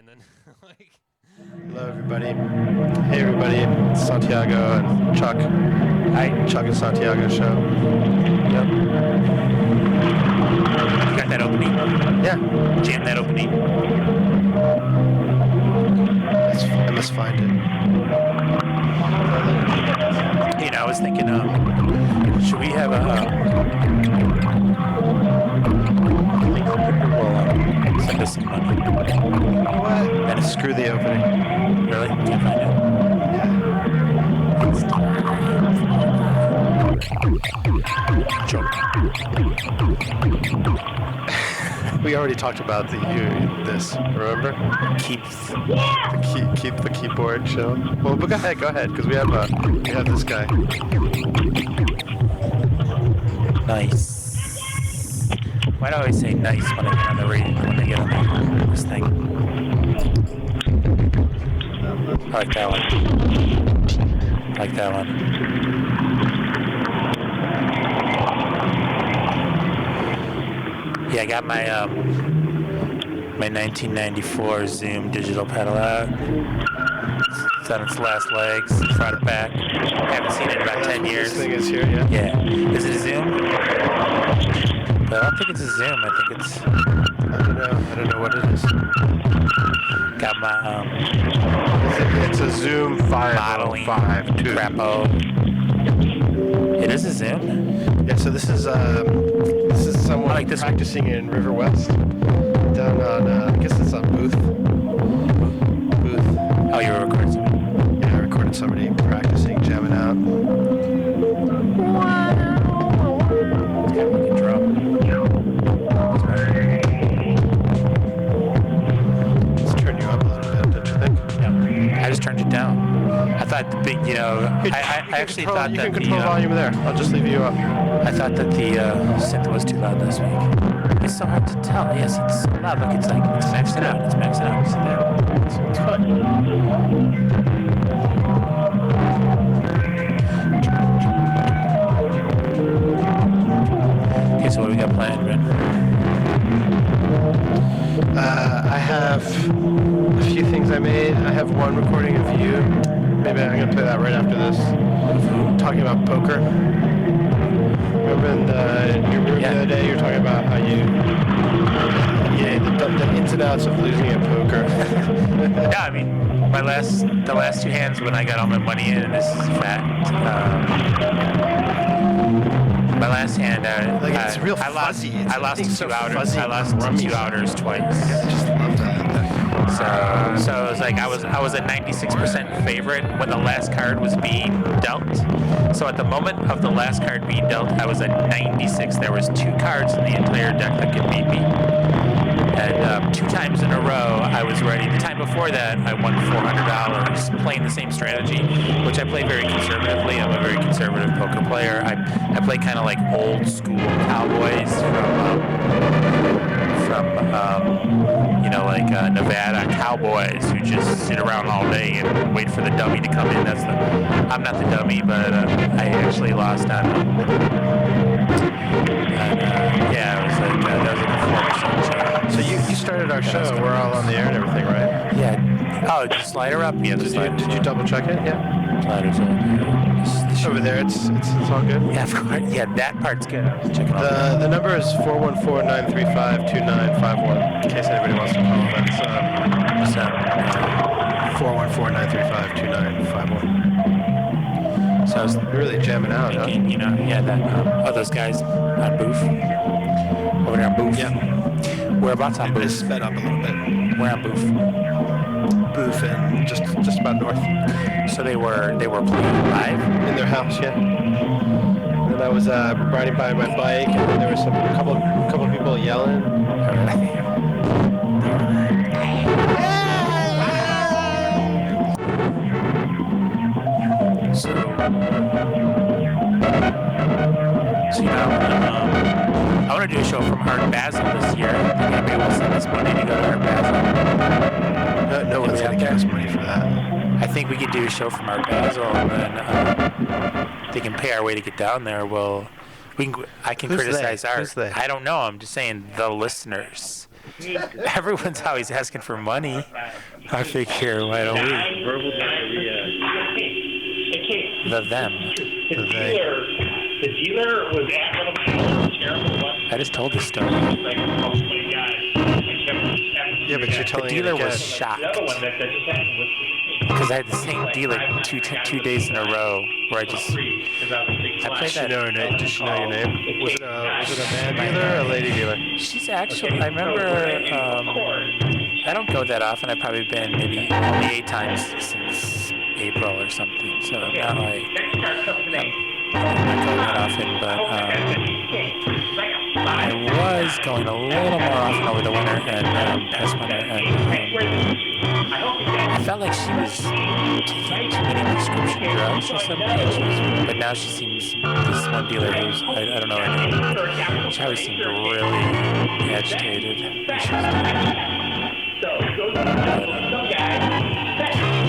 then like. Hello, everybody. Hey, everybody. It's Santiago and Chuck. Hi. Chuck and Santiago show. Yep. You got that opening? Yeah. Jam that opening. I must find it. You know, I was thinking, should we have a? Send us some money. What? And screw the opening. Really? Can't find it. Joke. We already talked about this. Remember? Keep the keyboard show. Well, but go ahead, because we have this guy. Nice. Why do I always say nice when I get on the radio, when I get on this thing? I like that one. I like that one. Yeah, I got my 1994 Zoom digital pedal out. It's on its last legs. Brought it back. I haven't seen it in about 10 years. This thing is here, yeah. Yeah. Is it a Zoom? But I don't think it's a Zoom. I think it's. I don't know what it is. Got my It's a Zoom modeling 5.2. Crapo. It is a Zoom. Yeah. So this is someone like this practicing in River West, down on I guess it's on Booth. Oh, you were recording something. Yeah, I recorded somebody practicing, jamming out. It's got like a drum. Let's turn you up a little bit, don't you think? Yeah. I just turned it down. I thought the big, I actually thought you that can control volume there. I'll just leave you up. I thought that the synth was too loud this week. It's so hard to tell. Yes, it's so loud. Look, it's maxed it out. It's maxed out. See there? It's fun. Okay, so what do we got planned, Ben? I have a few things I made. I have one recording of you. Maybe I'm going to play that right after this. Talking about poker. Remember in your room the other day, you were talking about how the ins and outs of losing at poker. Yeah, I mean, the last two hands when I got all my money in, and this is a fact. My last hand, it's real fuzzy. I lost to two outers. Fuzzy, I lost to two outers twice. I just love that. So it was like I was a 96% favorite when the last card was being dealt. So at the moment of the last card being dealt, I was at 96. There was two cards in the entire deck that could beat me. And two times in a row, I was ready. The time before that, I won $400 playing the same strategy, which I play very conservatively. I'm a very conservative poker player. I play kind of like old school cowboys from Nevada cowboys who just sit around all day and wait for the dummy to come in. I'm not the dummy, but I actually lost on it. And yeah, it was like that was like a 4% chance. So you started our show. We're all on the air and everything, right? Yeah. Oh, the slider up. Yeah, Did you double check it? Yeah. Sliders up. Over there, it's all good. Yeah, of course. Yeah, that part's good. Check it out. The number is 414-935-2951. In case anybody wants to call, that's 414-935-2951. So I was really jamming out, huh? Those guys on Booth. Over there on Booth. Yeah. Whereabouts on Booth? I sped up a little bit. Where on Booth? Booth and just about north. So they were playing live in their house, yeah. And I was riding by my bike, and then there was a couple people yelling. So I want to do a show from Art Basel this year. Maybe we'll send us money to go to Art Basel. No one's going to give us money for that. I think we could do a show from Art Basel, and then they can pay our way to get down there. I can criticize art. Who's they? I don't know. I'm just saying the listeners. Everyone's always asking for money. I figure, why don't we? Verbal diarrhea. The them. The dealer was at one of the terrible ones. I just told the story. Like, oh my god. Yeah, but you're The telling dealer it again. was shocked Another one that just happened was because I had the same dealer 2 days in a row where I just I played Does she that. know her name? Does she know your name? Was it a man dealer or a lady dealer? She's actually. I remember. I don't go that often. I've probably been maybe only 8 times since April or something. So not like I don't go that often, but I was going a little more often over the winter and past winter, and I felt like she was taking too many prescription drugs or something. But now she seems, this one dealer who's, I don't know her name, she always seemed really agitated.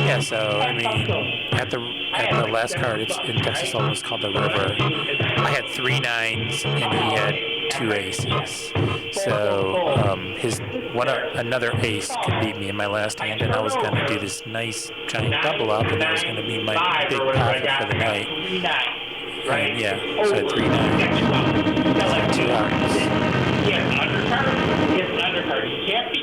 Yeah, so I mean, at the last card, it's in Texas Hold'em, it's called the River. I had 3 9s and he had 2 aces. So another ace could beat me in my last hand, and I was going to do this nice giant double up, and that was going to be my big profit for the night. And yeah, so I had 3 9s, 2 outs.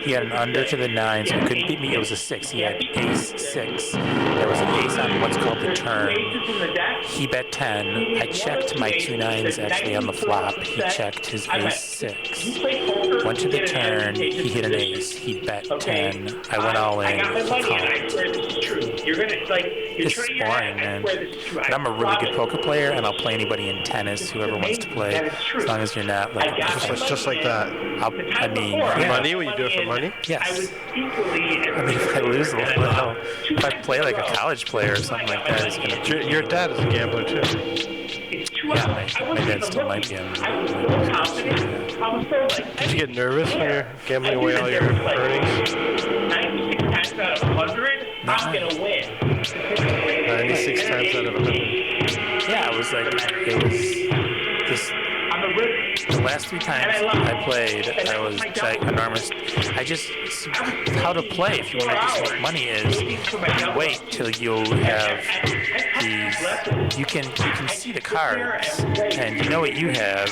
He had an under to the 9, so he couldn't beat me. It was a 6. He had ace 6. There was an ace on what's called the turn. He bet 10. I checked my 2 9s actually on the flop. He checked his ace 6. Went to the turn. He hit an ace. He bet 10. I went all in. He called. It's boring, man. But I'm a really good poker player, and I'll play anybody in tennis, whoever wants to play, as long as you're not like Just like that. I mean, yeah. Money? Will you do it for money? Yes. I mean, if I lose a little, if I play like a college player or something like that, it's gonna. Your dad is a gambler too. Yeah, my dad still might be. Did you get nervous when you're gambling away all your earnings? 96 times out of 100, I'm gonna win. 96 times out of 100. Yeah, it was like it was this. The last 3 times I played, I was ginormous. I just how to play if you want to just make money is you wait till you have these. You can see the cards and you know what you have,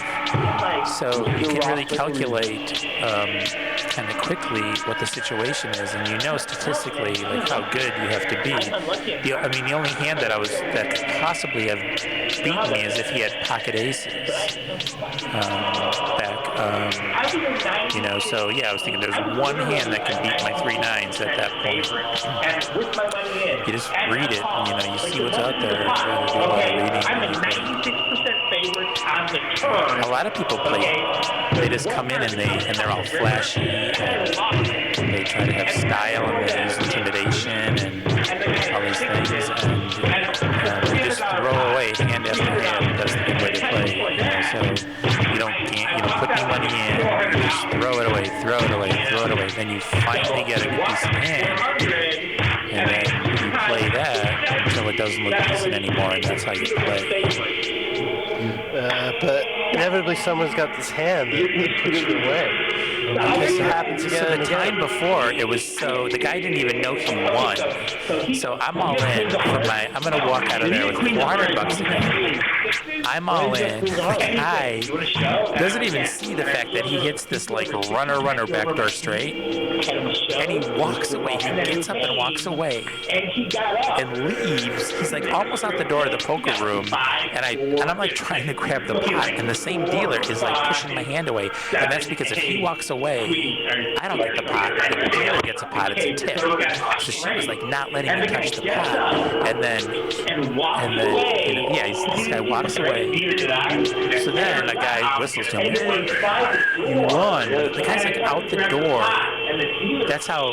so you can really calculate kind of quickly what the situation is, and you know statistically like how good you have to be. I mean, the only hand that could possibly have beaten me is if he had pocket aces. So yeah, I was thinking there's one hand that can beat my 3 9s at that point. You just read it, and you see what's out there. You do a lot of reading. A lot of people play. They just come in and they're all flashy, and they try to have style, and they use intimidation and all these things, and you just throw away hand after hand. That's the good way to play. So you don't put any money in. You just throw it away. Then you finally get a decent hand, and then you play that until it doesn't look decent anymore, and that's how you play. But inevitably someone's got this hand that puts you away. It happens again So and the again. time before, it was the guy didn't even know he won. So I'm all in for I'm going to walk out of there with $400 again. I'm all in. The guy doesn't even see the fact that he hits this like runner backdoor straight, and he walks away. He gets up and walks away and leaves. He's like almost out the door of the poker room, and I'm like trying to grab the pot, and the same dealer is like pushing my hand away, and that's because if he walks away, I don't get the pot. The dealer gets a pot. It's a tip. So she was like not letting me touch the pot, and then this guy walks away. So then a guy whistles to him. You won. The guy's like out the door. That's how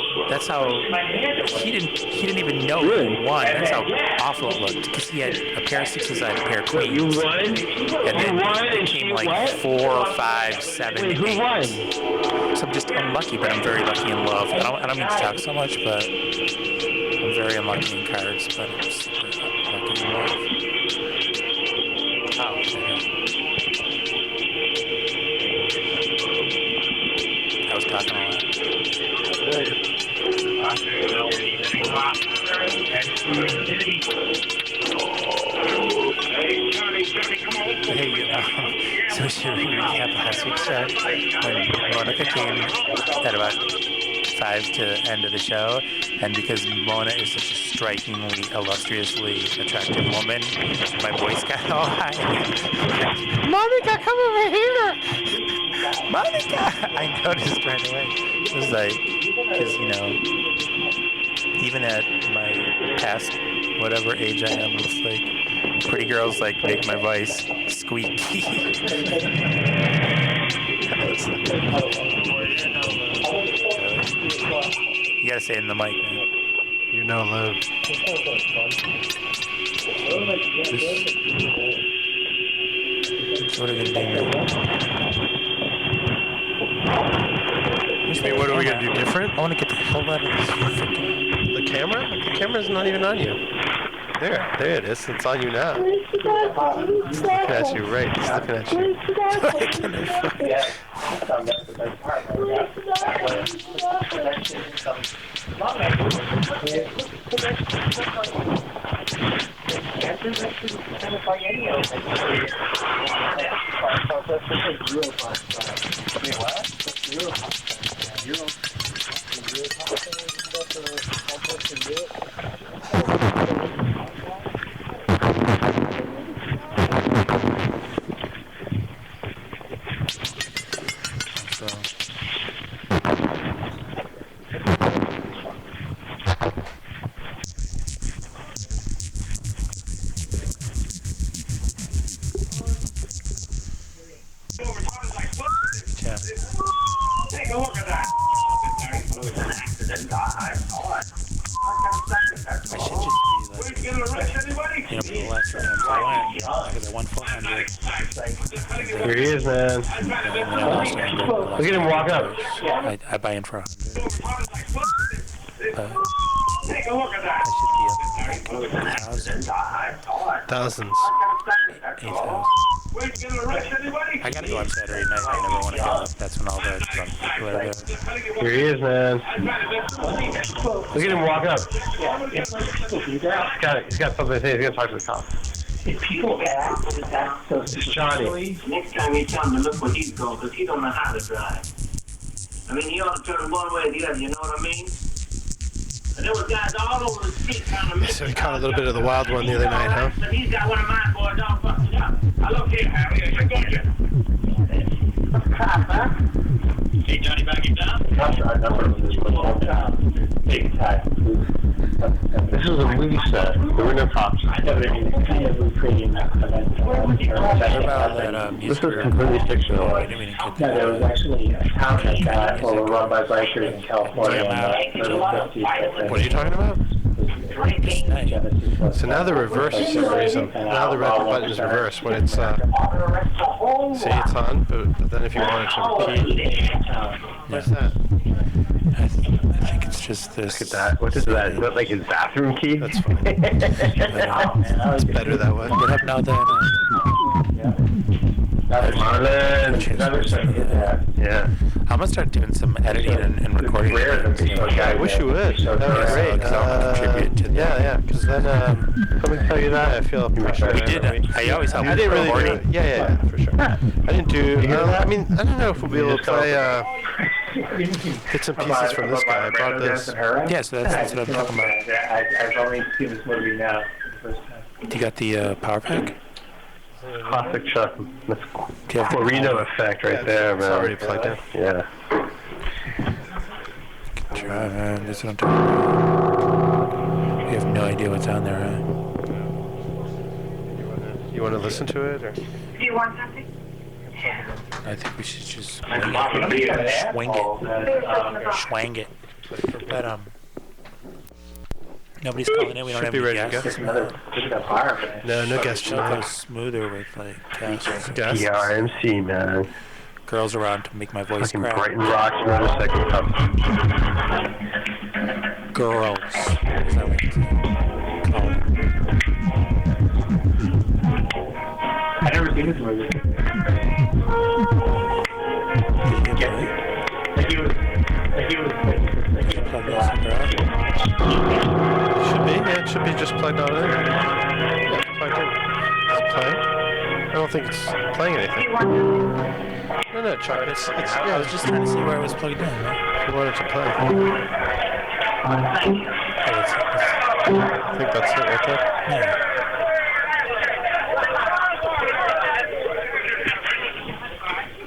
he didn't even know he won. That's how awful it looked, because he had a pair of 6s, I had a pair of queens, and then it came like 4, 5, 7, 8. So I'm just unlucky, but I'm very lucky in love. I don't mean to talk so much, but I'm very unlucky in cards, but I'm super lucky in love. Oh, I was talking a lot. Hey, so should we recap last week's show? When Monica came at about 5 to the end of the show, and because Mona is such a strikingly, illustriously attractive woman, my voice got all high. Monica, come over here! Monica! I noticed right away. It was like, because, even at my past, whatever age I am, it's like, pretty girls like make my voice squeaky. You gotta say it in the mic, man. You know, Lou. What are we gonna do, Hey, what are we gonna do different? I wanna get the hell out of this freaking... The camera? The camera's not even on you. There it is. It's on you now. It's looking at you, right? It's looking at you. Here he is, man. Look at him walk up. I buy in for 100. I should be up like 1,000. Thousands. 8,000. I gotta go on Saturday night. I never want to go. That's when all the drunk people are there. Here he is, man. Look at him walk up. He's got something to say. He's gonna talk to the cop. If people act so It's Johnny. next time you tell him to look where he's going, because he don't know how to drive. I mean, he ought to turn one way or the other, you know what I mean? And there was guys all over the street trying to make... So we caught a little bit of the wild one the other night, huh? But he's got one of my boys all fucked up. I look here, Harry, I got you. What's the cop, huh? Hey, Johnny, back him down? Big time. This is a movie set. There were no cops. I never even kind of recreating that. What about that This is completely fictional. I didn't even get No, there was actually a town that was run by bikers in California. What are you talking about? So now the reverse is for some reason. Now the red button is reversed when it's, say it's on, but then if you want it to repeat. What's that? I think it's just this. Look at that. What is that? Is that like his bathroom key? That's fine. It's better that way. What up now that... Marlon! Yeah. I'm gonna start doing some editing and recording. I wish you would. That would be great. Because I want to contribute to the... Yeah, because then, let me tell you that, I feel pressure. We did. I always help I didn't really do recording. it. Yeah, for sure. I didn't do... I mean, I don't know if we'll be able to play bits and pieces from this guy. I brought this. Yeah, so that's what I'm talking about. I've only seen this movie now for the first time. You got the power pack? Classic Chuck. That's Corino effect right there, man. It's already plugged in. Yeah. Try, man. That's what I'm talking about. You have no idea what's on there, huh? You want to listen to it, or? Do you want something? I think we should just swing it. But nobody's calling in. We don't Should have be any ready to guests. go. No guests It'll go tonight. smoother with like guests. Guests? PRMC, man. Girls around to make my voice Fucking crack. Brighton Rocks motorcycle cup. Girls. Is that what it's called? I've never seen this movie. Did you plug this in, girl? Should be. Yeah, it should be just plugged on in. Yeah, it's plugged in. Is it playing? I don't think it's playing anything. No, Chuck. It's I yeah. was just trying to see where it was plugged in. Right? If you want it to play. Thank you. I think that's it right there. Yeah.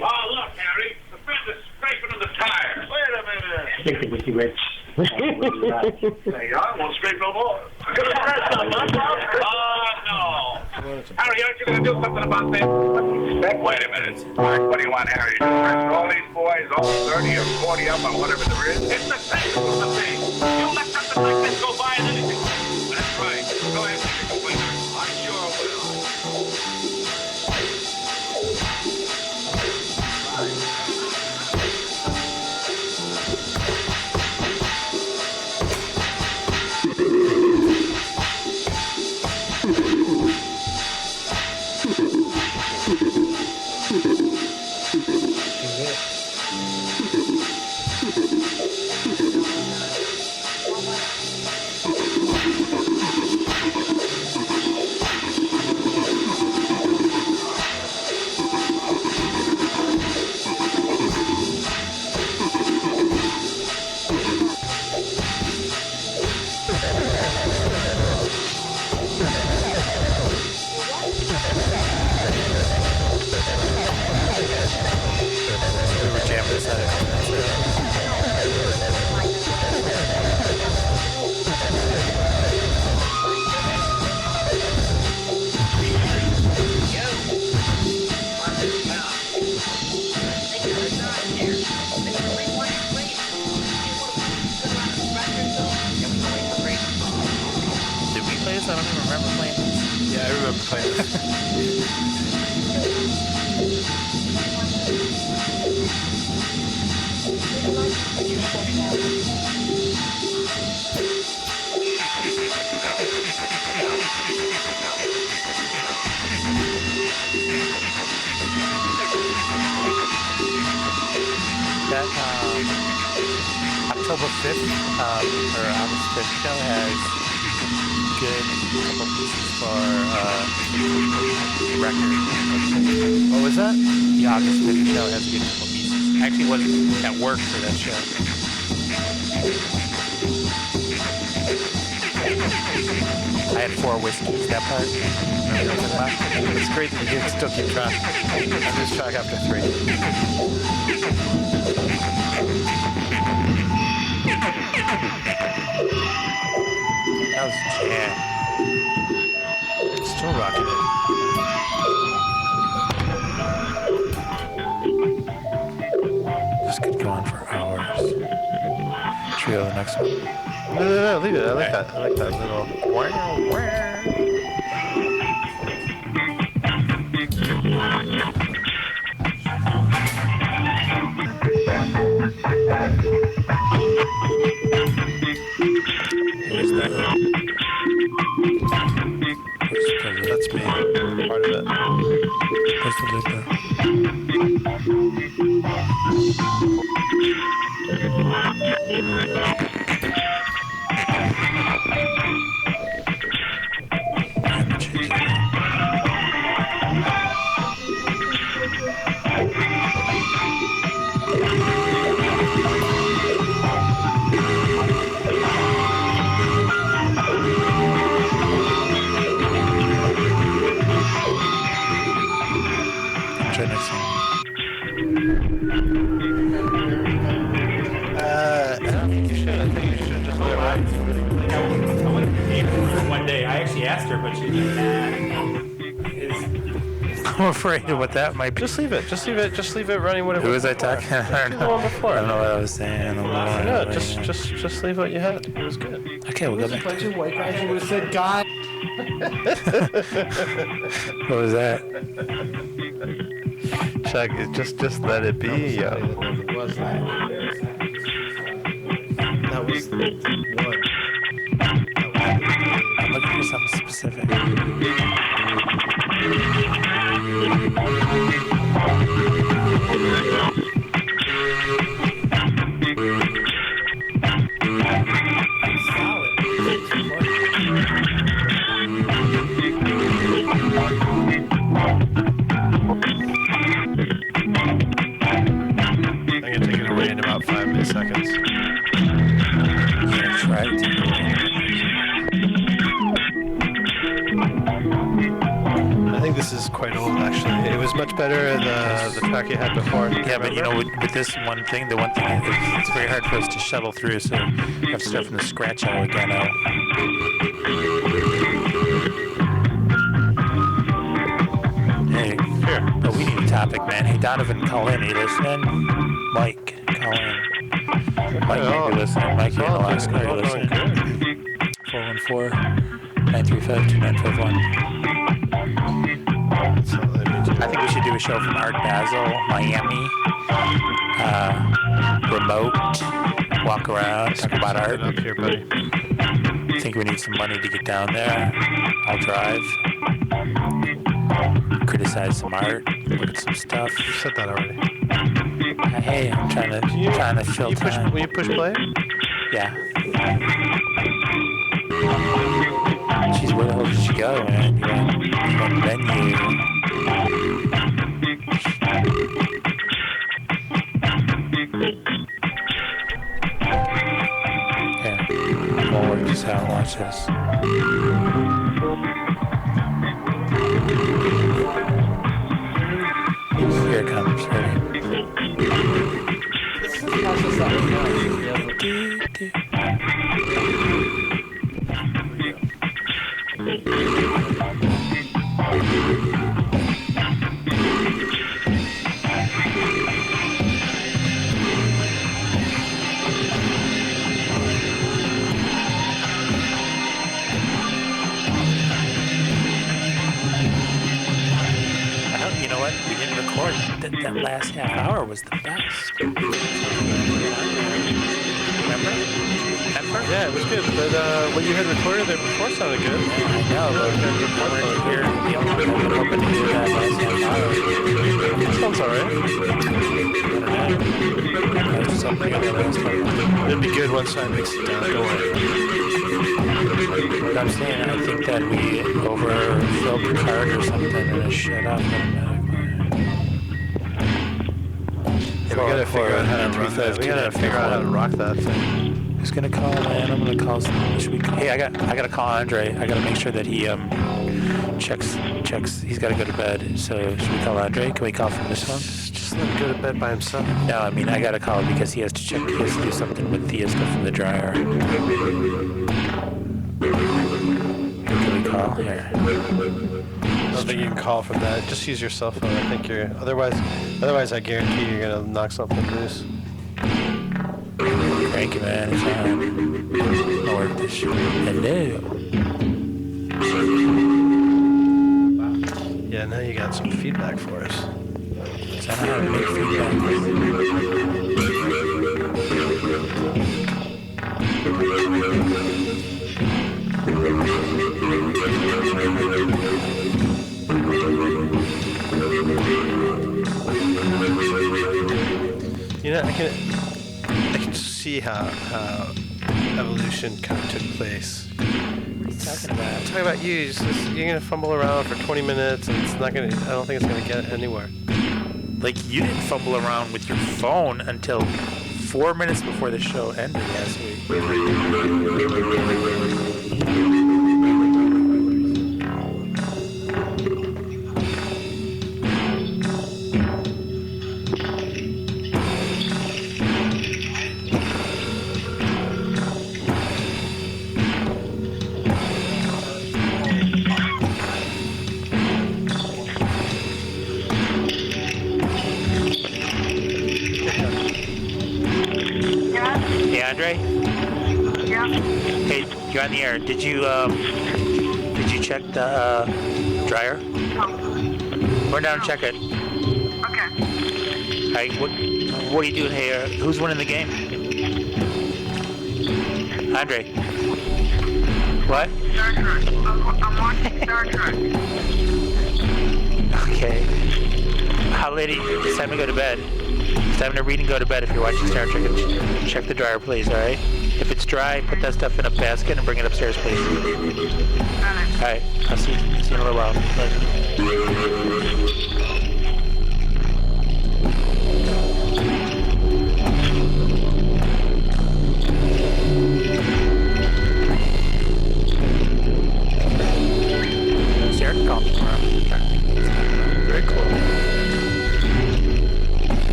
Oh, look, Harry. The friend is scraping on the tire. Wait a minute. Stick it with you, Rich. Hey, I won't scrape no more. Gonna scratch on my no. Harry, aren't you going to do something about this? Wait a minute. What do you want, Harry? To arrest all these boys, all 30 or 40 of them, or whatever there is? It's the same as the thing. You let something like this go by and anything. That's right. Go ahead, Mr. Complainer. I sure will. We were jamming this out. Did we play this? I don't even remember playing this. Yeah, I remember playing this. That October 5th or August 5th show has good couple pieces for record. What was that? The August 5th show has a good couple pieces. Actually wasn't at work for that show. I had 4 whiskeys that part. Remember that last? It's great that you can still keep track. I lose track after 3. That was jam. Still rocking it. This could go on for hours. Should we go to the next one? No, leave it. I like that. I like that little. Who's that? That's me. Part of it. Where's the loop though? Try next one. I don't think you should. I think you should just let it ride. I went to name her for one day. I actually asked her, but she didn't. I'm afraid of what that might be. Just leave it. Just leave it. Just leave it running. Whatever. Who was I talking? I don't The know. one before. I don't know what I was saying. No, just leave what you had. It was good. Okay, we'll go A back. bunch of white guys who would have said, "God." What was that? Chuck, just let it be, yo. It was that. That was the one. I'm looking for something specific. Solid. I think this is quite old, actually. It was much better the track you had before. Yeah, but you know, with this one thing, the one thing is it's very hard for us to shuttle through, so we have to start from the scratch all again out. Hey, here. Oh, we need a topic, man. Hey, Donovan, call in. Are you listening? Mike, call in. Mike, might be listening. Mike, you're in Alaska. Are you listening? 414-935-2951. I think we should do a show from Art Basel, Miami. Remote. Walk around, talk about art. Up here, buddy. I think we need some money to get down there. I'll drive. Criticize some art. Look at some stuff. You said that already. Hey, I'm trying to fill time. Will you push play? Yeah. Jeez, where the hell did she go, man? You're on menu. Here, we'll work this out. Watch this. Here it comes. Ready? You know what? We didn't record. That last half hour was the best. Remember? Yeah, it was good. But what you had recorded there before sounded good. I know, but we weren't here. We only been hoping to hear that last half hour. Sounds alright. It'll be good once I mix it down. Don't worry. But I'm saying, I think that we overfilled the card or something and it shut off automatically. Yeah, we gotta figure out how to run that. We gotta figure out how to rock that thing. Who's gonna call, man? I'm gonna call someone. Hey, I gotta call Andre. I gotta make sure that he checks. He's gotta go to bed. So should we call Andre? Can we call from this phone? Just let him go to bed by himself. No, I mean I gotta call him because he has to check. He has to do something with the stuff in the dryer. Who can we call here? I don't think you can call from that. Just use your cell phone. I think you're. Otherwise, I guarantee you're gonna knock something loose. Thank you, man. It's on. I'll work this shit. Hello. Yeah, now you got some feedback for us. So I know how to make feedback. You know, I can see how evolution kind of took place. Talking about. Talking about you, you're gonna fumble around for 20 minutes, and it's not gonna. I don't think it's gonna get anywhere. Like, you didn't fumble around with your phone until 4 minutes before the show ended last week. Andre? Yeah. Hey, you're on the air. Did you check the dryer? No. Run down and check it. Okay. Hey, what are you doing here? Who's winning the game? Andre. What? Star Trek. I'm watching Star Trek. Okay. How late? It's time to go to bed. It's time to read and go to bed if you're watching Star Trek. And check the dryer, please, all right? If it's dry, put that stuff in a basket and bring it upstairs, please. All right. I'll see you in a little while.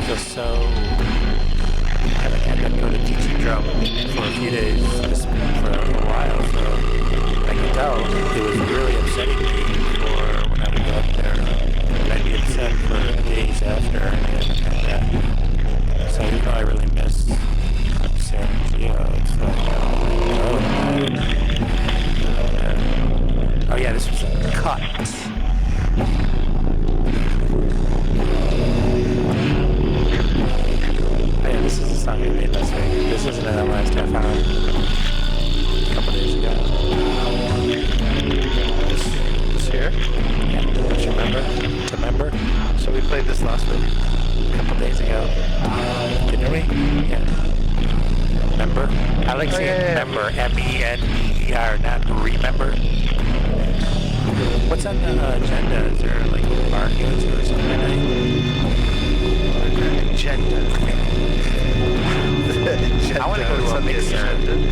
feel so. I haven't had to go to teaching drum for a few days, just for a while. So I can tell it was really upsetting me for when I would go up there. I'd be upset for days after and so I really miss Sarah and Gio. It's like, oh yeah, this was a cut. Yeah, this is a song we made last week. This isn't in the last half hour. A couple days ago. This here? Yeah, don't you remember? To remember? So we played this last week. A couple days ago. Didn't we? Yeah. Remember? I like saying member. M-E-N-B-E-R, not remember. What's on the agenda? Is there like arguments or something tonight? Agenda. I want to go to a mixer.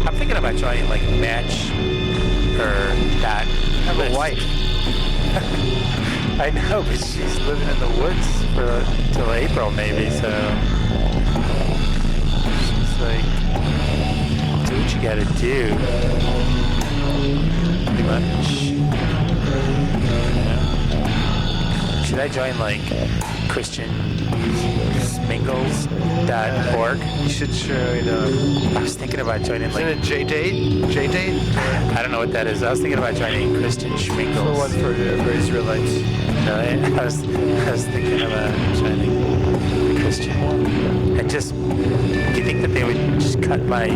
I'm thinking about joining like Match or Dot. I have a wife. I know, but she's living in the woods for till April maybe, so she's like, do what you gotta do. Pretty much. Yeah. Should I join like ChristianSmingles.org? You should join. I was thinking about joining like. Isn't it J-Date? J-Date? I don't know what that is. I was thinking about joining Christian Schmingles. The one for Israelites. Really? I was thinking about joining the Christian one. And just, do you think that they would just cut my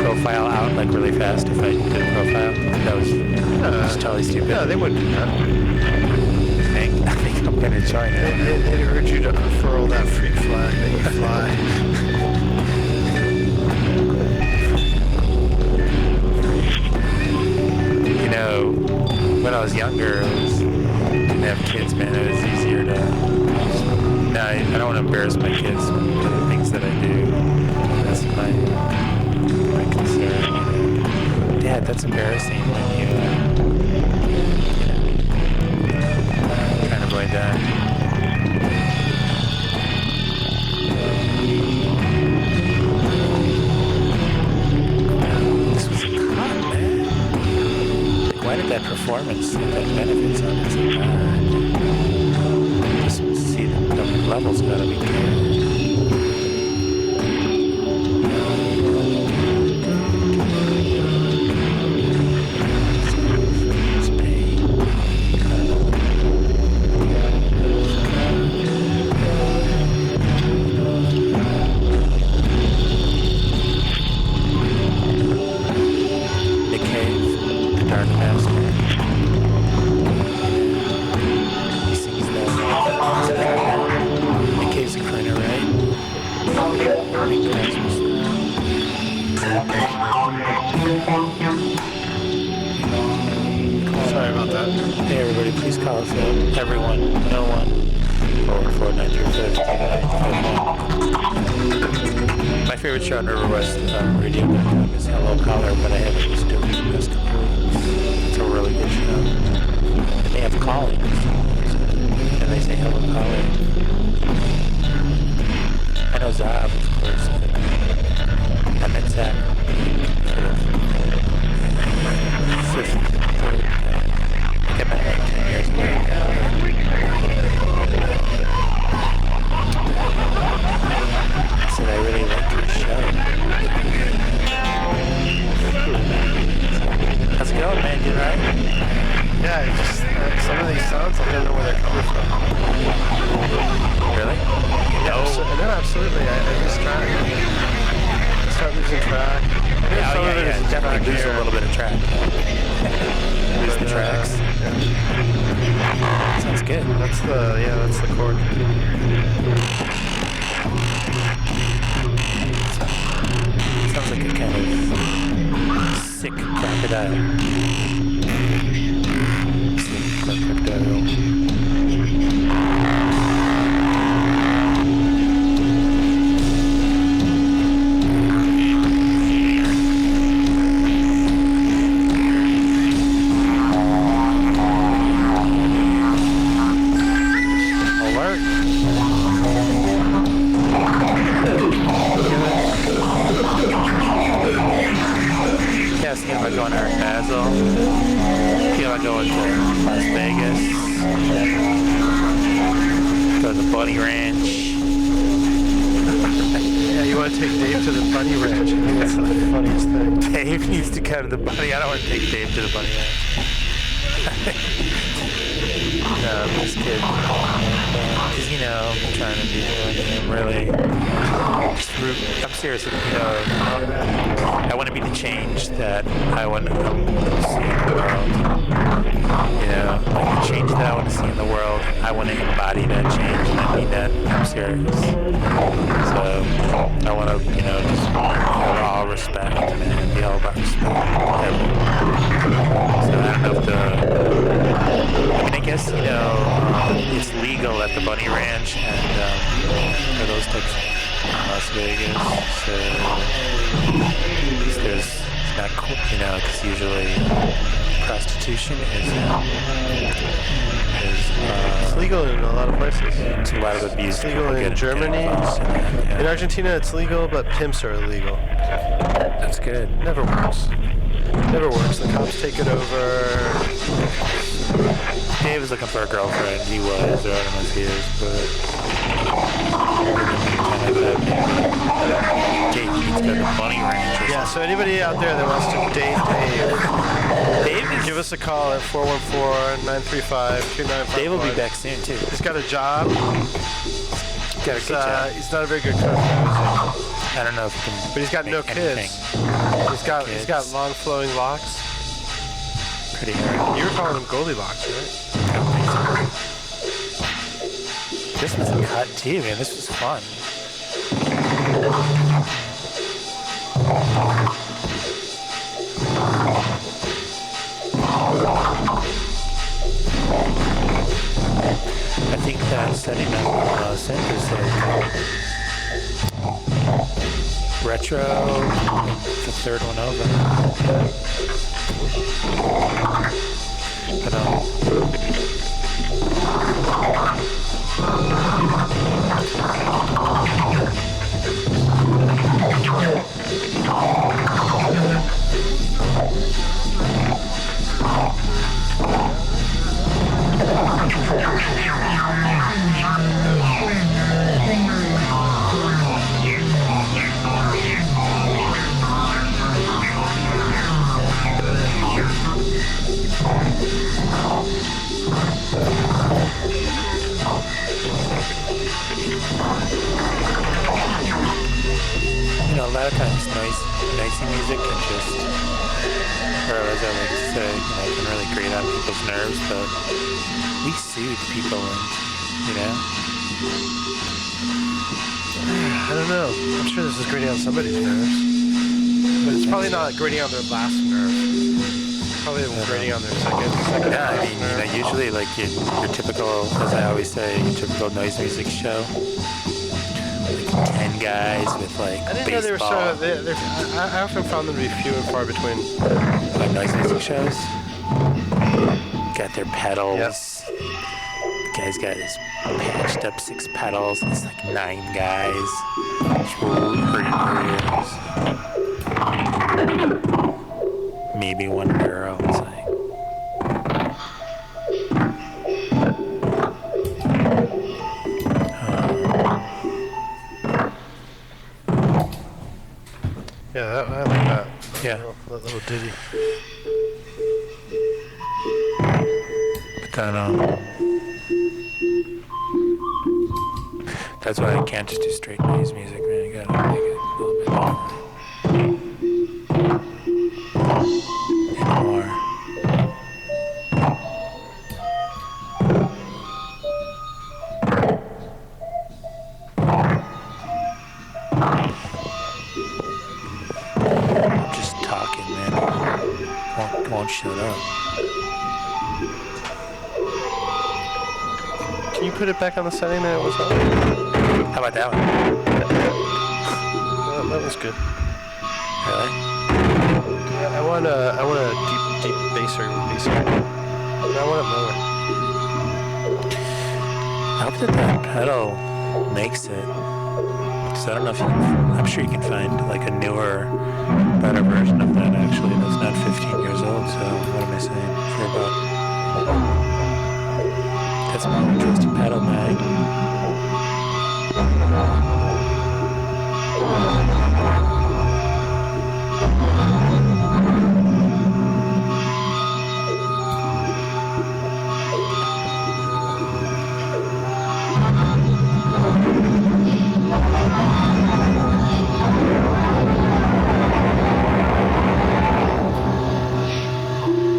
profile out like really fast if I did a profile? That was just totally stupid. No, they wouldn't do that. I think I'm gonna join it. They'd urge you to unfurl that free flag that you fly. You know, when I was younger, didn't have kids, man. It was easier to. No, I don't want to embarrass my kids for the things that I do. That's my concern. Dad, that's embarrassing when you. Trying to avoid that. This was a con, man. Like, why did that performance have that benefits on it so bad? Just see the levels gotta be good. Show on RiverWest.radio.com is Hello Caller, but I haven't listened to it. It's a really good show. And they have callings, and they say Hello Caller. I know Zav, of course. I met Zach for the third time. I met him like 10 years ago. I said I really like your show. How's it going, man? You alright? Yeah, it's just some of these sounds, I don't know where they're coming from. Really? Yeah, no, absolutely. I lose track. I start losing track. Yeah, definitely lose a little bit of track. Lose the tracks. Yeah. Sounds good. That's the chord. Sounds like a kind of sick crocodile. Sick crocodile. going to Las Vegas. Go to the Bunny Ranch. Yeah, you want to take Dave to the Bunny Ranch. I think that's the funniest thing. Dave needs to go to the Bunny. I don't want to take Dave to the Bunny Ranch. No, I'm just kidding. Because, you know, I'm trying to be really... I'm serious. You know, I want to be the change that I want to see in the world. You know, like the change that I want to see in the world, I want to embody that change, and I mean that. I'm serious. So, I want to, you know, just have all respect and be all about respect. So, I don't know if I mean, I guess, you know, it's legal at the Bunny Ranch and for those types in Las Vegas. So, it's not cool, you know, because usually prostitution is It's legal in a lot of places. it's a lot of abuse. It's legal in Germany. In Argentina, it's legal, but pimps are illegal. That's good. Never works. Never works. The cops take it over. Dave was looking for a girlfriend. He was, or I don't know if he is, but Dave needs to go to the Bunny Ranch. Or Yeah, so anybody out there that wants to date Dave, give us a call at 414-935-2951. Dave will be back soon too. He's got a job. Got a good job. He's not a very good cook, I don't know if he can. but he's got no make anything. kids. He's got long flowing locks. Pretty hard. You were calling him Goldilocks, right? This was a cut too, man. This was fun. I think that setting up synth is retro, the third one over. But you know, a lot of times noisy music can just, or as I like to say, you know, can really grate on people's nerves, but we soothe people and, you know. I don't know. I'm sure this is grating on somebody's nerves. But it's probably not grating on their last nerve. Probably grating on their second Yeah, I mean, you know, usually like your typical, as I always say, your typical noise music show, like 10 guys with like I didn't know they were baseball. so. I often found them to be few and far between. Like noise music shows. Got their pedals. Yep. The guy's got his patched up 6 pedals. It's like 9 guys. Which will hurt your ears. Maybe one girl. It's like, Yeah, I like that. Yeah. That little ditty. but then, that's why I can't just do straight noise music, man. You gotta make it a little bit and more. I'm just talking, man. Won't shut up. Can you put it back on the setting that it was on? How about that one? That was good. Really? I want a deep basser. I want it lower. I hope that pedal makes it. Because I don't know if you can, I'm sure you can find like a newer, better version of that actually that's not 15 years old. So what am I saying? For about That's my trusty pedal mag.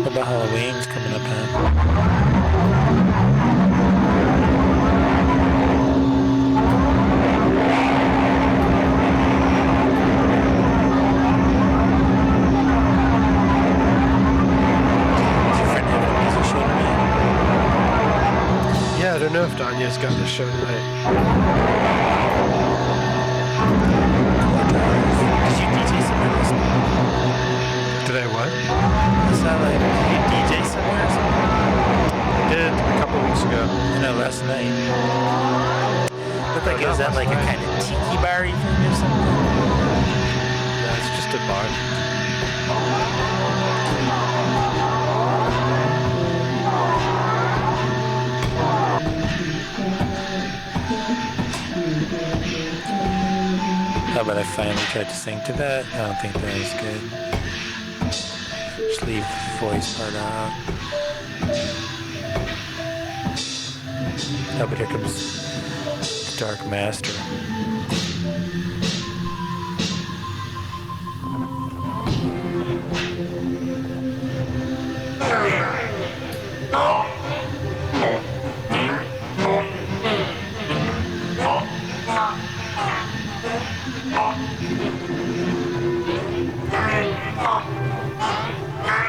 What about Halloween's coming up, huh? Yeah, I don't know if Danya's got the show tonight. Did you DJ somewhere last night? Did I what? Is that like, did you DJ somewhere or something? I did a couple weeks ago. No, last night. Looked like it was at like a kind of tiki bar even or something. Yeah, it's just a bar. How about I finally tried to sing to that? I don't think that was good. Just leave the voice part out. Oh, but here comes the Dark Master.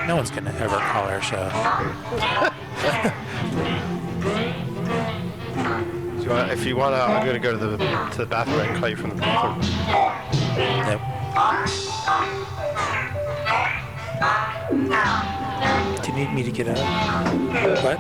No one's gonna ever call our show. If you want, I'm gonna go to the bathroom and call you from the bathroom. Yep. Do you need me to get out? What?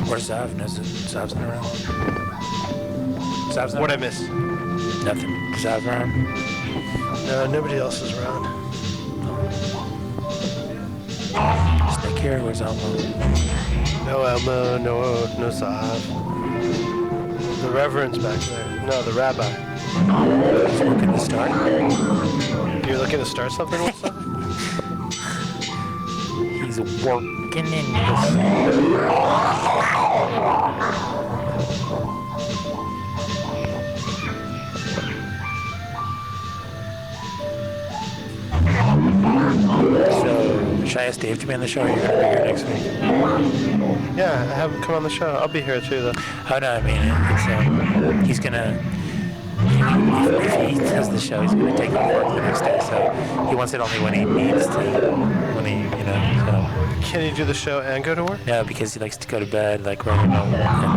Where's Zav? Zav's not around. Zav's not What'd I around? miss? Nothing. Zav around? No, nobody else is around. Snake here. Where's Elmo? No Elmo, no Zav. The Reverend's back there. No, the Rabbi. He's looking to start. You're looking to start something with something? He's working in So, should I ask Dave to be on the show, or you're going to be here next week? Yeah, have him come on the show. I'll be here too, though. Oh, no, I mean, he's going to If he does the show, he's going to take off work the next day. So he wants it only when he needs to. When he, Can you do the show and go to work? No, because he likes to go to bed like right at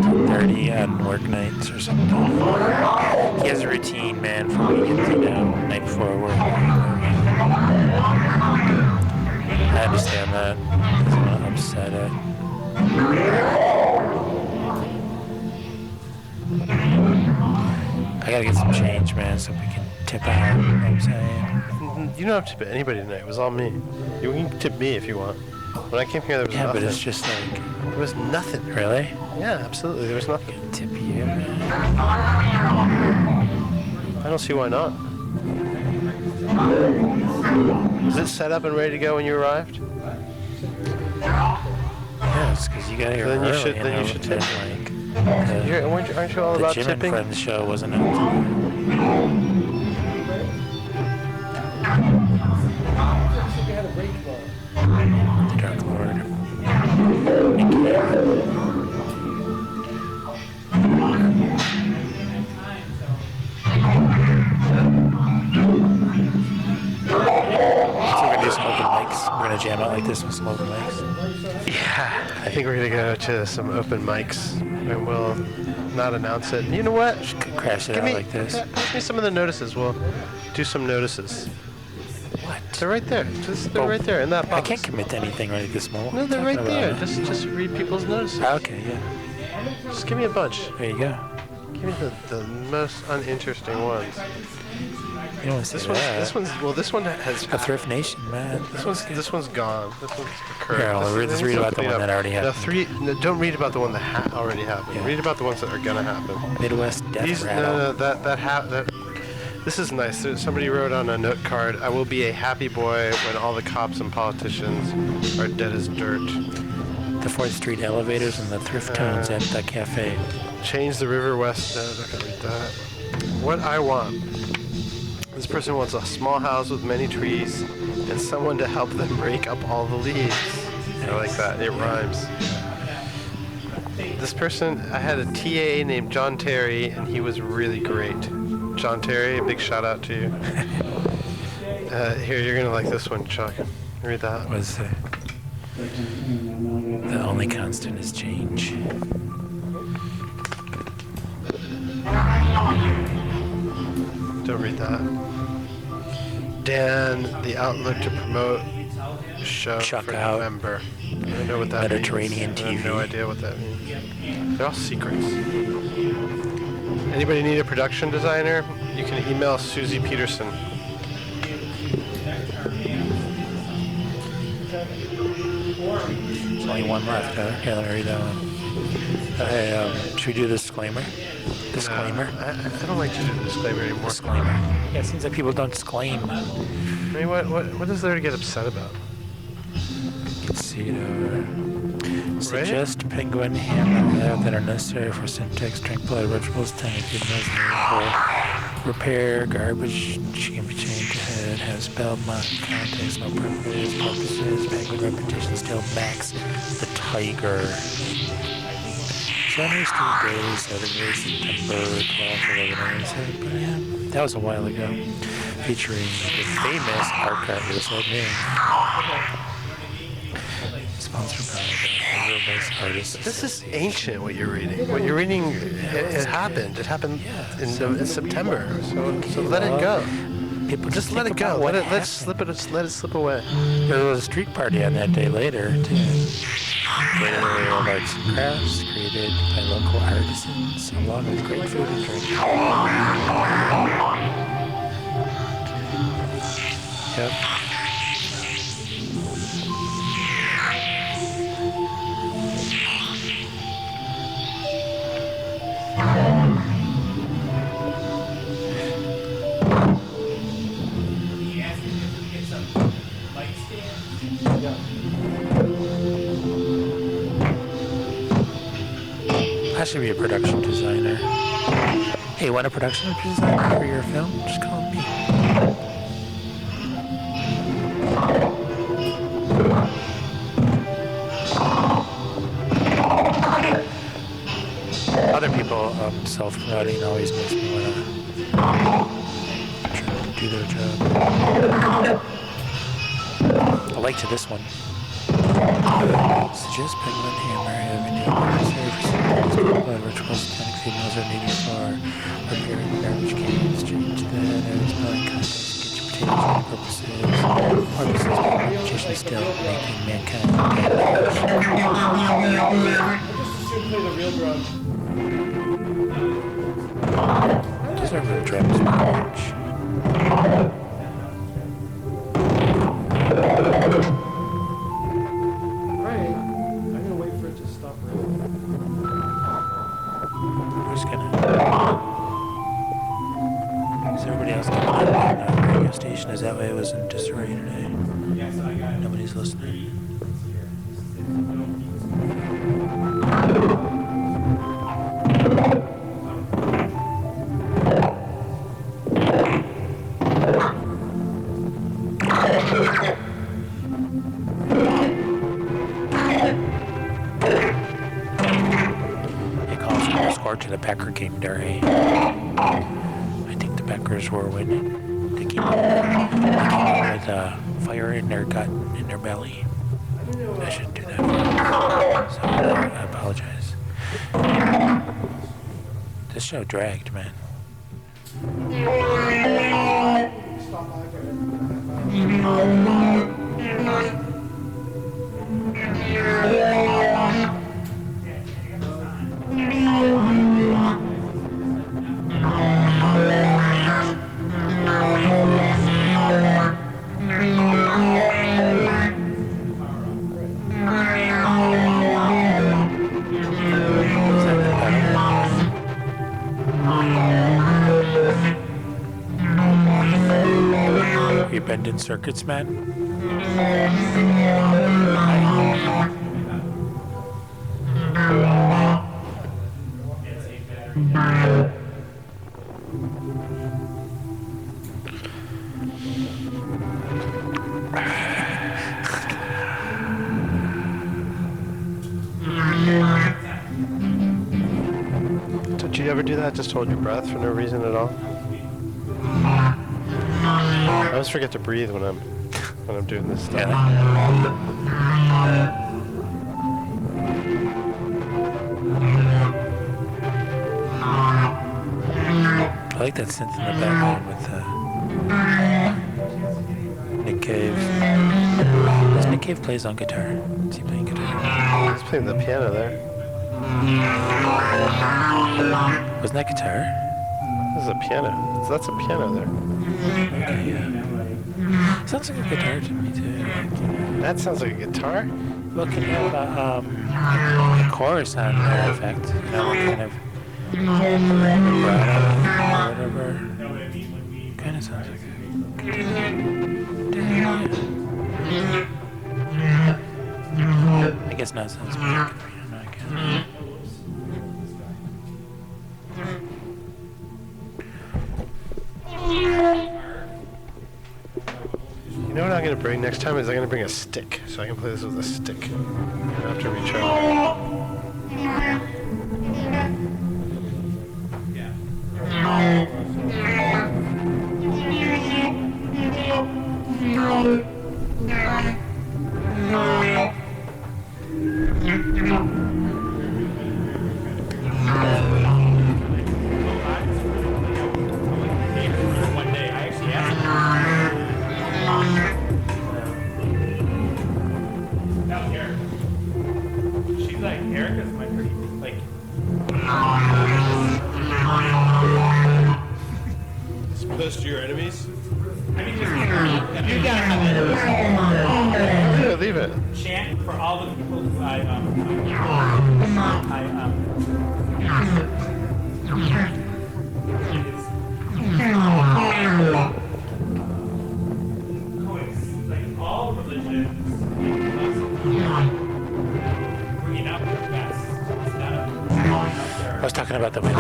10:30 on work nights or something. He has a routine, man, for weekends, night before work. I understand that. I'm upset at. I gotta get some change, man, so we can tip out. You know what I'm saying? You don't have to tip anybody tonight. It was all me. You can tip me if you want. When I came here, there was nothing. Yeah, but it's just like. There was nothing. Really? Yeah, absolutely. There was nothing. Tip you, man. I don't see why not. Is it set up and ready to go when you arrived? Yeah, it's because you got here Then you early. should- then you should tip. Aren't you all The about Jim tipping? and Friends show wasn't out. The Dark Lord. So we're gonna do some open mics. We're gonna jam out like this with some open mics. Yeah, I think we're gonna go to some open mics, and we'll not announce it. You know what? Crash it Give out me, like this. Pass me some of the notices. We'll do some notices. What? They're right there. They're right there in that box. I can't commit to anything right at this moment. No, they're What right are you there. talking about? Just read people's notices. Okay, yeah. Just give me a bunch. There you go. Give me the most uninteresting ones. You don't want to This see one's that. this one has A Thrift Nation, man. this one's gone. This one's occurred. Here, I'll This read one's about the cleaned one up. that already happened. No, don't read about the one that already happened. Yeah. Read about the ones that are gonna happen. Midwest Death Rattle. This is nice. Somebody wrote on a note card, "I will be a happy boy when all the cops and politicians are dead as dirt. The 4th Street elevators and the thrift tones at the cafe. Change the River West." No, I'm not gonna read that. What I want. This person wants a small house with many trees and someone to help them rake up all the leaves. I like that. It rhymes. This person, I had a TA named John Terry, and he was really great. John Terry, a big shout out to you. Here, you're gonna like this one, Chuck. Read that. Was the only constant is change. Don't read that. Dan, the outlook to promote show Chuck for out. November. I don't know what that Mediterranean means. I have no TV. idea what that means. They're all secrets. Anybody need a production designer? You can email Susie Peterson. There's only one left. Here, let me read that one. Hey, should we do the disclaimer? Disclaimer? I don't like to do the disclaimer anymore. Disclaimer. Yeah, it seems like people don't disclaim. I mean, what is there to get upset about? Let's see it over. Suggest penguin hammer that are necessary for syntax, drink blood, vegetables, tank, repair, garbage, can be changed ahead, have spelled, mark, context, no purposes, penguin repetition, still max, the tiger. January Street Daily, Saturday, September 12th, 11th, yeah, that was a while ago. Featuring the famous archivist old name. Sponsored by the Urban Artists. This is ancient, what you're reading. What you're reading, it happened. It happened in September. So let it go. People Just let it go. Let it slip away. There was a street party on that day later, too. Greater area of arts and crafts created by local artisans, along with great food and drink. Yep. I should be a production designer. Hey, want a production designer for your film? Just call me. Other people self-promoting always makes me want to Trying to do their job. I liked this one. Suggest penguin hammer having a serve rituals tank females are needed for repairing garbage cans, change that as smelling contents, get your potatoes for purposes. Harvest is competition still making mankind Should play the real drum. Those are real drums, March. Right. I'm gonna wait for it to stop raining. We're just gonna. Is everybody else coming on the radio station? Is that way it was in disarray today? Nobody's listening. To the Packer game today. I think the Packers were winning. They came out with fire in their gut, in their belly. I shouldn't do that. So I apologize. This show dragged, man. You bending circuits, man? Don't you ever do that? Just hold your breath for no reason at all? I always forget to breathe when I'm doing this stuff. Yeah. I like that synth in the background with Nick Cave. Does Nick Cave plays on guitar? Is he playing guitar? He's playing the piano there. Wasn't that guitar? This is a piano. That's a piano there. Okay, yeah. Sounds like a guitar to me too. That sounds like a guitar. Well, can you have a chorus on that effect? You know, kind of vibrato or whatever. Kind of sounds like a guitar. I guess not. Sounds more like a piano. I guess. You know what I'm gonna bring next time is I'm gonna bring a stick so I can play this with a stick. I don't have to reach out. One day, I actually asked her. That was Erica. She's like, Erica's my pretty, like, Post your enemies? I mean, just, you gotta have Yeah, leave it. a chant for all the people who like all religions, bringing out their best instead of throwing up their I was talking about the way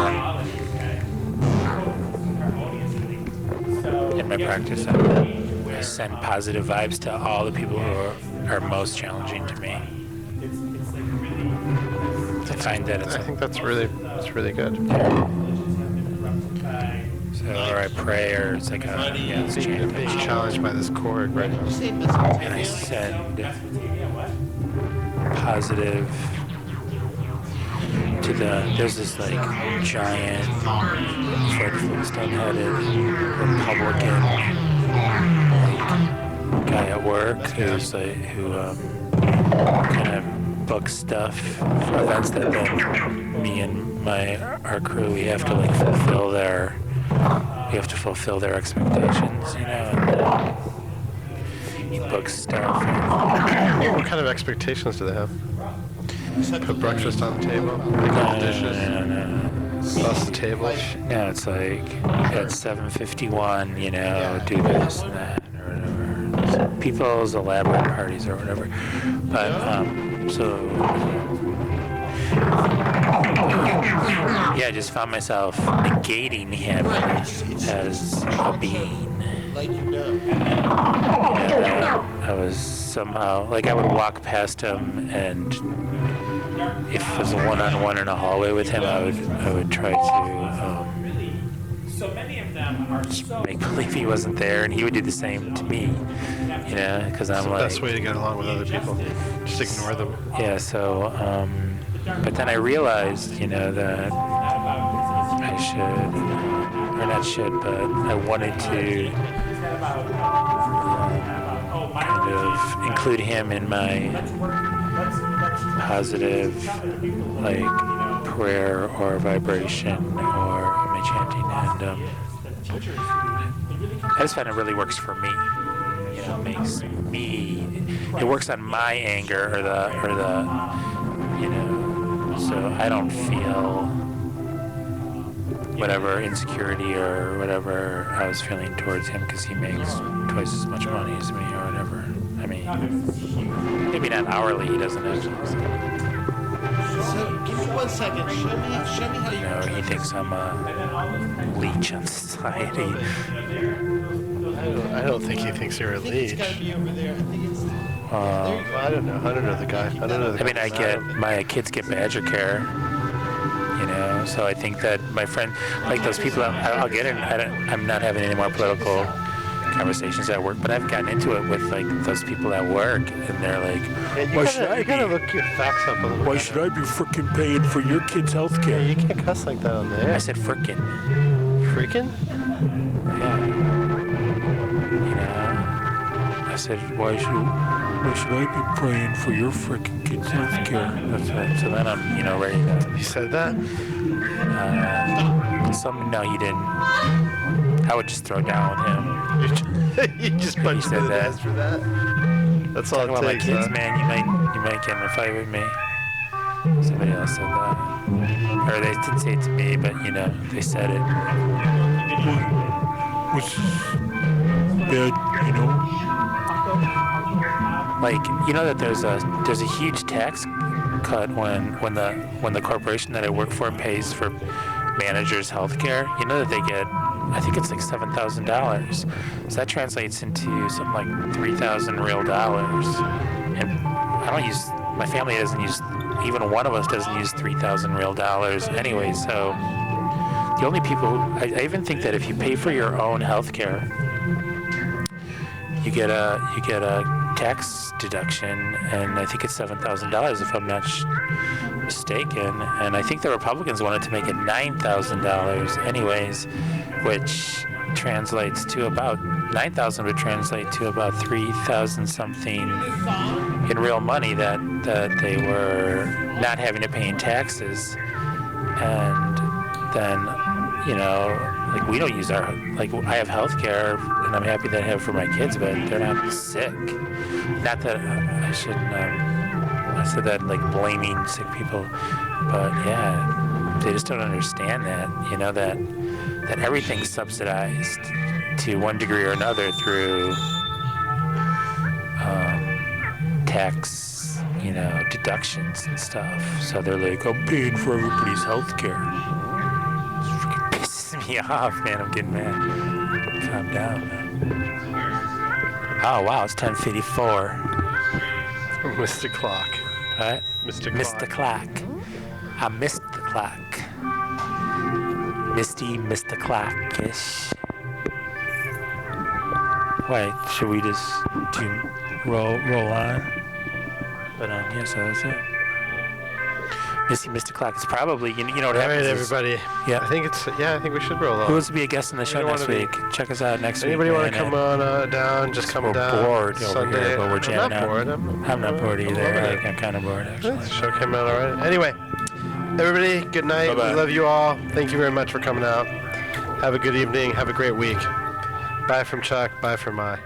in my practice, I send positive vibes to all the people who are most challenging to me. I find that it's I think that's really good. so or I pray, or it's like a it's You're chant. being challenged by this cord right now. And I send positive to there's this like giant Fred Flintstone-headed Republican like guy at work who's like who kind of books stuff for events that then me and our crew we have to fulfill their expectations, you know. And he books stuff. What kind of expectations do they have? Put breakfast on the table, pick up the dishes, bust the table. No, it's like at 7:51, you know, do this and that or whatever. People's elaborate parties or whatever. But yeah, I just found myself negating him as a being. I was somehow like I would walk past him, and if it was a one-on-one in a hallway with him, I would try to make believe he wasn't there, and he would do the same to me. You know, because I'm like. That's the best way to get along with other people. Just ignore them. Yeah. So, but then I realized, you know, that I should, or not should, but I wanted to. Kind of include him in my positive, like prayer or vibration or my chanting, and I just find it really works for me. You know, it makes me. It works on my anger or the, you know, so I don't feel whatever insecurity or whatever I was feeling towards him because he makes twice as much money as me or whatever. I mean, maybe not hourly, he doesn't actually. So, give me 1 second. Show me how You know, he thinks I'm a leech on society. I don't think he thinks you're a It's leech. gotta be over there. I think it's. Well, I don't know. I don't know the guy. I don't know the I mean, my kids get Badger Care, you know, so I think that my friend, like those people, I'll get in, I'm not having any more political conversations at work, but I've gotten into it with like those people at work, and they're like, you gotta look your facts up a little why bit. should I be frickin' paying for your kids' health Yeah, care? you can't cuss like that on the I air. said frickin'. Freaking? Yeah. You know, I said, why should I be praying for your frickin' kids' health care? That's right. So then I'm, you know, ready to. You said that? No, he didn't. I would just throw down with him. You just punched said him in the that. ass for that? That's all Talking it about my takes, kids, huh? man, you might get in a fight with me. Somebody else said that. Or they didn't say it to me, but you know, they said it. Which is bad, you know. Like, you know that there's a huge tax cut when the corporation that I work for pays for managers' health care. You know that they get, I think it's like $7,000. So that translates into something like $3,000 real dollars. And my family doesn't use, even one of us doesn't use $3,000 real dollars anyway. So the only people, I even think that if you pay for your own health care, you get a tax deduction, and I think it's $7,000 if I'm not mistaken. And I think the Republicans wanted to make it $9,000 anyways, which translates to about $9,000 would translate to about $3,000 something in real money that they were not having to pay in taxes. And then, you know, like we don't use I have health care, and I'm happy that I have it for my kids, but they're not sick. Not that I shouldn't, I said that like blaming sick people, but yeah, they just don't understand that, you know, that everything's subsidized to one degree or another through tax, you know, deductions and stuff. So they're like, I'm paying for everybody's health care. It freaking pisses me off, man. I'm getting mad. Calm down, man. Oh, wow, it's 10:54. Mr. Clock. What? Mr. Missed the Clock. clock. I missed the clock. Misty Mr. Clockish. Wait, should we just roll on? But yeah, so that's it. Misty Mr. Clock is probably, you know what All happens right, is- everybody. Yeah. I think we should roll on. Who wants to be a guest on the show Anybody next wanna week? Check us out next Anybody week. want to come on down? Just come We're down. bored over Sunday. here, but we're jamming I'm not out. bored. I'm not bored either. loving it. I'm kind of bored, actually. The show came out all right. Anyway, everybody, good night. Bye-bye. We love you all. Thank you very much for coming out. Have a good evening. Have a great week. Bye from Chuck. Bye from I.